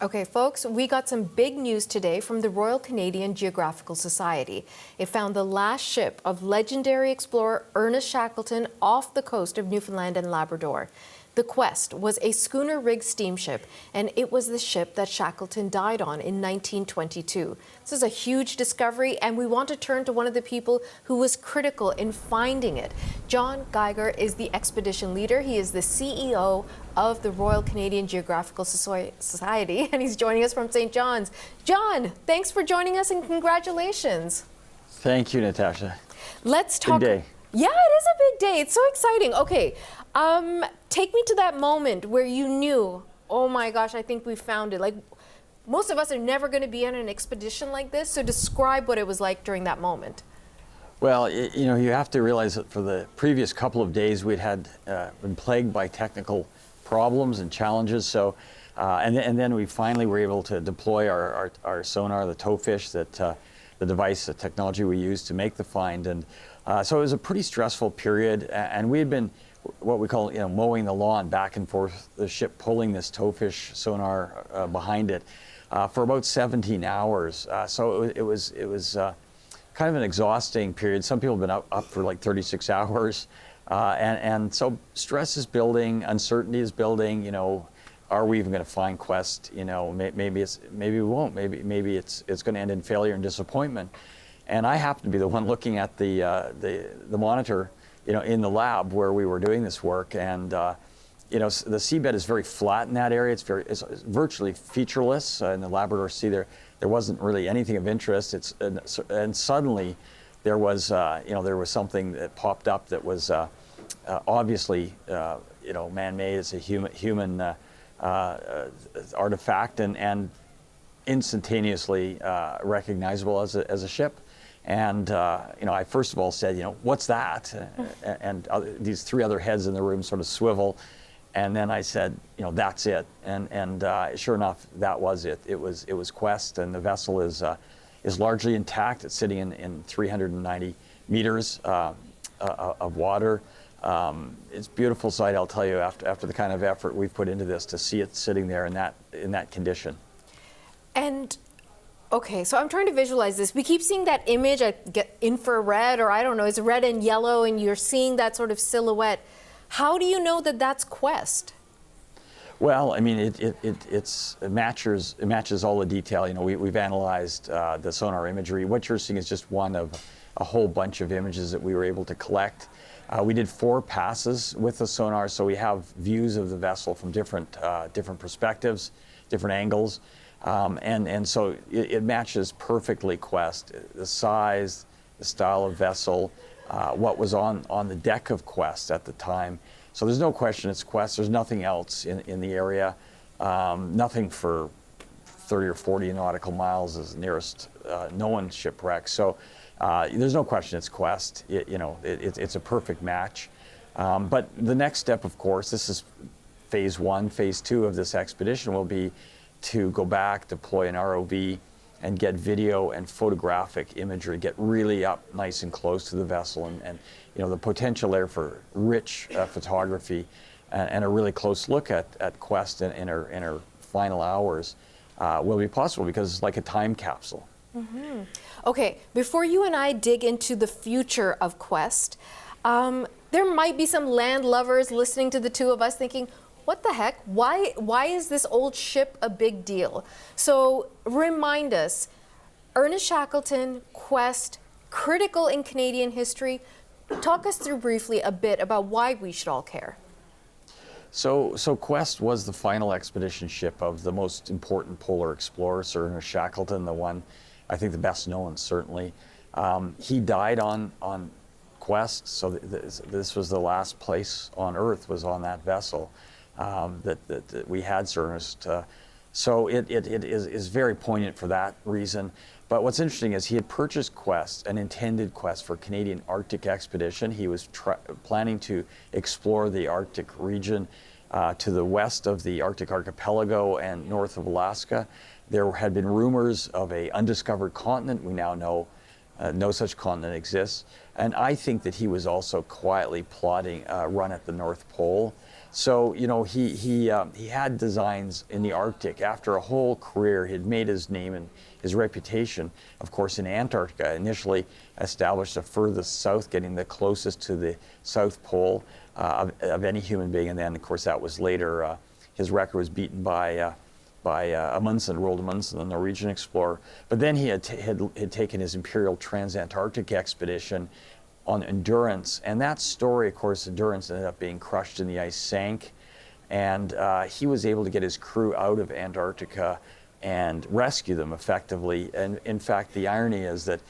Okay, folks, we got some big news today from the Royal Canadian Geographical Society. It found the last ship of legendary explorer Ernest Shackleton off the coast of Newfoundland and Labrador. The Quest was a schooner-rigged steamship, and it was the ship that Shackleton died on in 1922. This is a huge discovery, and we want to turn to one of the people who was critical in finding it. John Geiger is the expedition leader. He is the CEO of the Royal Canadian Geographical Society, and he's joining us from St. John's. John, thanks for joining us, and congratulations. Thank you, Natasha. Let's talk. Big day. Yeah, it is a big day. It's so exciting. Okay, take me to that moment where you knew, oh my gosh, I think we found it. Like, most of us are never going to be on an expedition like this, so describe what it was like during that moment. Well, you know, you have to realize that for the previous couple of days we'd had been plagued by technical problems and challenges. So, and then we finally were able to deploy our sonar, the towfish, the device, the technology we used to make the find. And so it was a pretty stressful period, and we had been what we call, mowing the lawn back and forth, the ship pulling this towfish sonar behind it for about 17 hours. So it was kind of an exhausting period. Some people have been up for like 36 hours. And so stress is building, uncertainty is building. Are we even going to find Quest? Maybe we won't. Maybe it's going to end in failure and disappointment. And I happen to be the one looking at the monitor, in the lab where we were doing this work. And the seabed is very flat in that area. It's virtually featureless in the Labrador Sea. There wasn't really anything of interest. And suddenly there was something that popped up that was obviously man-made. It's a human artifact and instantaneously recognizable as a ship. And I first of all said, what's that? And these three other heads in the room sort of swivel. And then I said, that's it. And sure enough, that was it. It was Quest, and the vessel is largely intact. It's sitting in 390 meters of water. It's a beautiful sight, I'll tell you, after the kind of effort we've put into this, to see it sitting there in that condition. And okay, so I'm trying to visualize this. We keep seeing that image. I get infrared, or I don't know, it's red and yellow, and you're seeing that sort of silhouette. How do you know that that's Quest? Well, I mean, it matches all the detail. We've analyzed the sonar imagery. What you're seeing is just one of a whole bunch of images that we were able to collect. We did 4 passes with the sonar, so we have views of the vessel from different perspectives, different angles, and so it matches perfectly Quest. The size, the style of vessel, what was on the deck of Quest at the time. So there's no question it's Quest. There's nothing else in the area. Nothing for 30 or 40 nautical miles is nearest known shipwreck. So there's no question it's Quest. It's a perfect match. But the next step, of course, this is phase 1. Phase 2 of this expedition will be to go back, deploy an ROV, and get video and photographic imagery, get really up nice and close to the vessel, and the potential there for rich photography and a really close look at Quest in her final hours will be possible, because it's like a time capsule. Mm-hmm. Okay, before you and I dig into the future of Quest, there might be some land lovers listening to the two of us thinking, what the heck? Why is this old ship a big deal? So remind us, Ernest Shackleton, Quest, critical in Canadian history. Talk us through briefly a bit about why we should all care. So Quest was the final expedition ship of the most important polar explorer, Sir Ernest Shackleton, the one, I think, the best known, certainly. He died on Quest, so this was the last place on Earth, was on that vessel. That we had Sir Ernest. So it is very poignant for that reason. But what's interesting is he had purchased Quest, an intended Quest for Canadian Arctic expedition. He was planning to explore the Arctic region to the west of the Arctic archipelago and north of Alaska. There had been rumors of an undiscovered continent. We now know no such continent exists. And I think that he was also quietly plotting a run at the North Pole. So, you know, he had designs in the Arctic. After a whole career, he had made his name and his reputation, of course, in Antarctica. Initially established the furthest south, getting the closest to the South Pole of any human being. And then, of course, that was later, his record was beaten by Amundsen, Roald Amundsen, the Norwegian explorer. But then he had taken his Imperial Transantarctic expedition on Endurance, and that story, of course, Endurance ended up being crushed in the ice, sank, and he was able to get his crew out of Antarctica and rescue them effectively. And in fact, the irony is that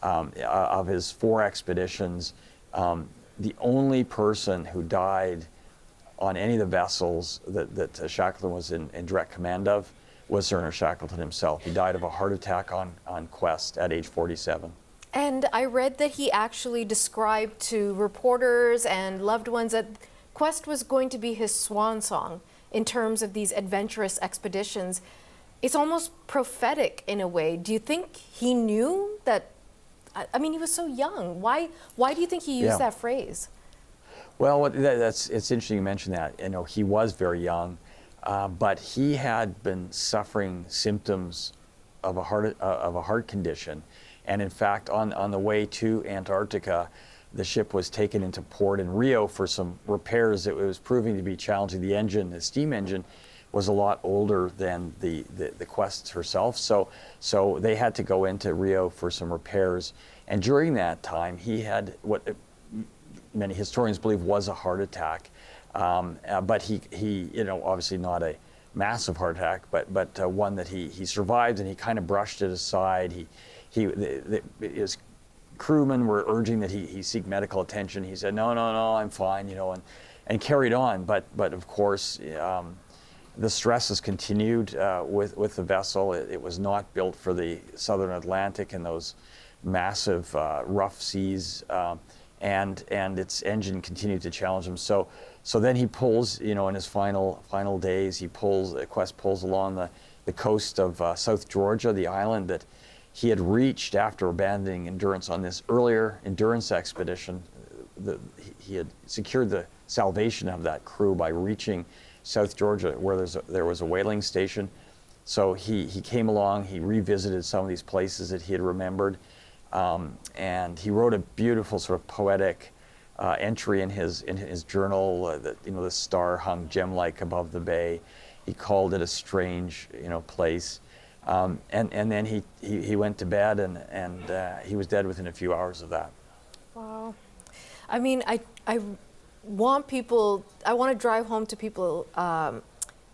of his 4 expeditions, the only person who died on any of the vessels that Shackleton was in direct command of was Sir Ernest Shackleton himself. He died of a heart attack on quest at age 47. And I read that he actually described to reporters and loved ones that Quest was going to be his swan song in terms of these adventurous expeditions. It's almost prophetic in a way. Do you think he knew that? I mean, he was so young. Why do you think he used that phrase? Well, it's interesting you mention that. You know, he was very young, but he had been suffering symptoms of a heart condition. And in fact, on the way to Antarctica, the ship was taken into port in Rio for some repairs. It was proving to be challenging. The engine, the steam engine, was a lot older than the Quest herself. So they had to go into Rio for some repairs. And during that time, he had what many historians believe was a heart attack. But he, you know, obviously not a massive heart attack, but one that he survived, and he kind of brushed it aside. His crewmen were urging that he seek medical attention. He said, no, I'm fine, you know, and carried on. But of course, the stress has continued with the vessel. It was not built for the Southern Atlantic and those massive rough seas, and its engine continued to challenge him. So then he pulls, you know, in his final days, Quest pulls along the coast of South Georgia, the island that he had reached after abandoning Endurance on this earlier Endurance expedition. He had secured the salvation of that crew by reaching South Georgia, where there was a whaling station. So he came along, he revisited some of these places that he had remembered, and he wrote a beautiful sort of poetic entry in his journal. That, you know, the star hung gem-like above the bay. He called it a strange, you know, place. And then he went to bed, and he was dead within a few hours of that. Wow. I mean, I want to drive home to people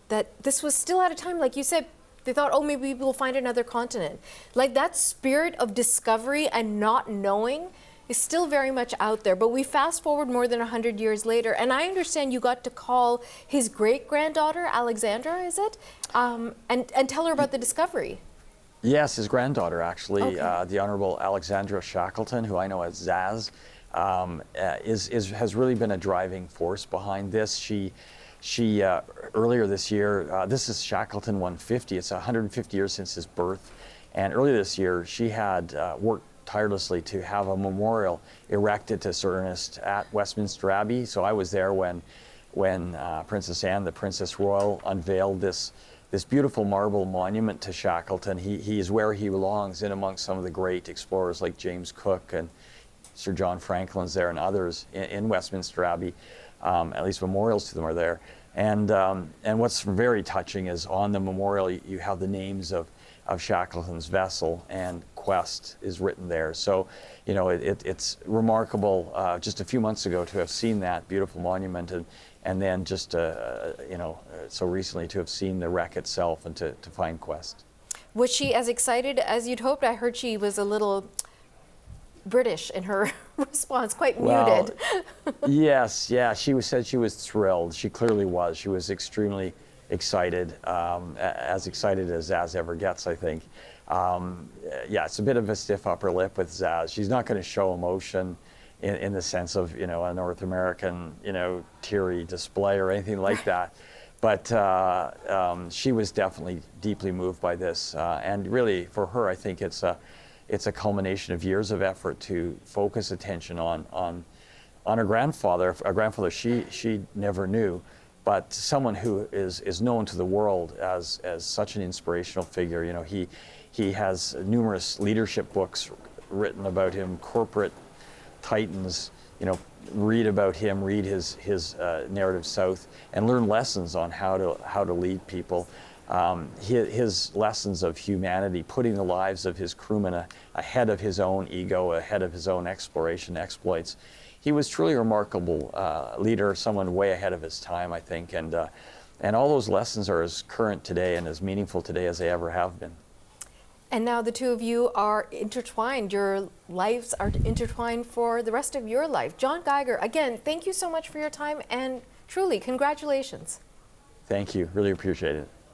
that this was still at a time, like you said, they thought, oh, maybe we'll find another continent. Like, that spirit of discovery and not knowing is still very much out there. But we fast forward more than 100 years later, and I understand you got to call his great-granddaughter, Alexandra, is it? And tell her about the discovery. Yes, his granddaughter, actually, Okay. the Honorable Alexandra Shackleton, who I know as Zaz, has really been a driving force behind this. She earlier this year, this is Shackleton 150. It's 150 years since his birth, and earlier this year she had worked tirelessly to have a memorial erected to Sir Ernest at Westminster Abbey. So I was there when Princess Anne, the Princess Royal, unveiled this beautiful marble monument to Shackleton. He is where he belongs, in amongst some of the great explorers like James Cook and Sir John Franklin's there, and others in Westminster Abbey. At least memorials to them are there. And what's very touching is on the memorial you have the names of Shackleton's vessel, and Quest is written there. So, you know, it's remarkable just a few months ago to have seen that beautiful monument, and then just you know, so recently to have seen the wreck itself and to find Quest. Was she as excited as you'd hoped? I heard she was a little British in her response, quite muted. Yes, yeah, said she was thrilled. She clearly was. She was extremely excited, as excited as Zaz ever gets, I think. Yeah, it's a bit of a stiff upper lip with Zaz. She's not going to show emotion in the sense of, you know, a North American, you know, teary display or anything like that. But she was definitely deeply moved by this, and really, for her, I think it's a culmination of years of effort to focus attention on her grandfather, a grandfather she never knew, but someone who is known to the world as such an inspirational figure. You know, he has numerous leadership books written about him, corporate titans, you know, read about him, read his narrative south, and learn lessons on how to lead people. His lessons of humanity, putting the lives of his crewmen ahead of his own ego, ahead of his own exploration exploits. He was truly a remarkable leader, someone way ahead of his time, I think, and all those lessons are as current today and as meaningful today as they ever have been. And now the two of you are intertwined. Your lives are intertwined for the rest of your life. John Geiger, again, thank you so much for your time, and truly, congratulations. Thank you. Really appreciate it.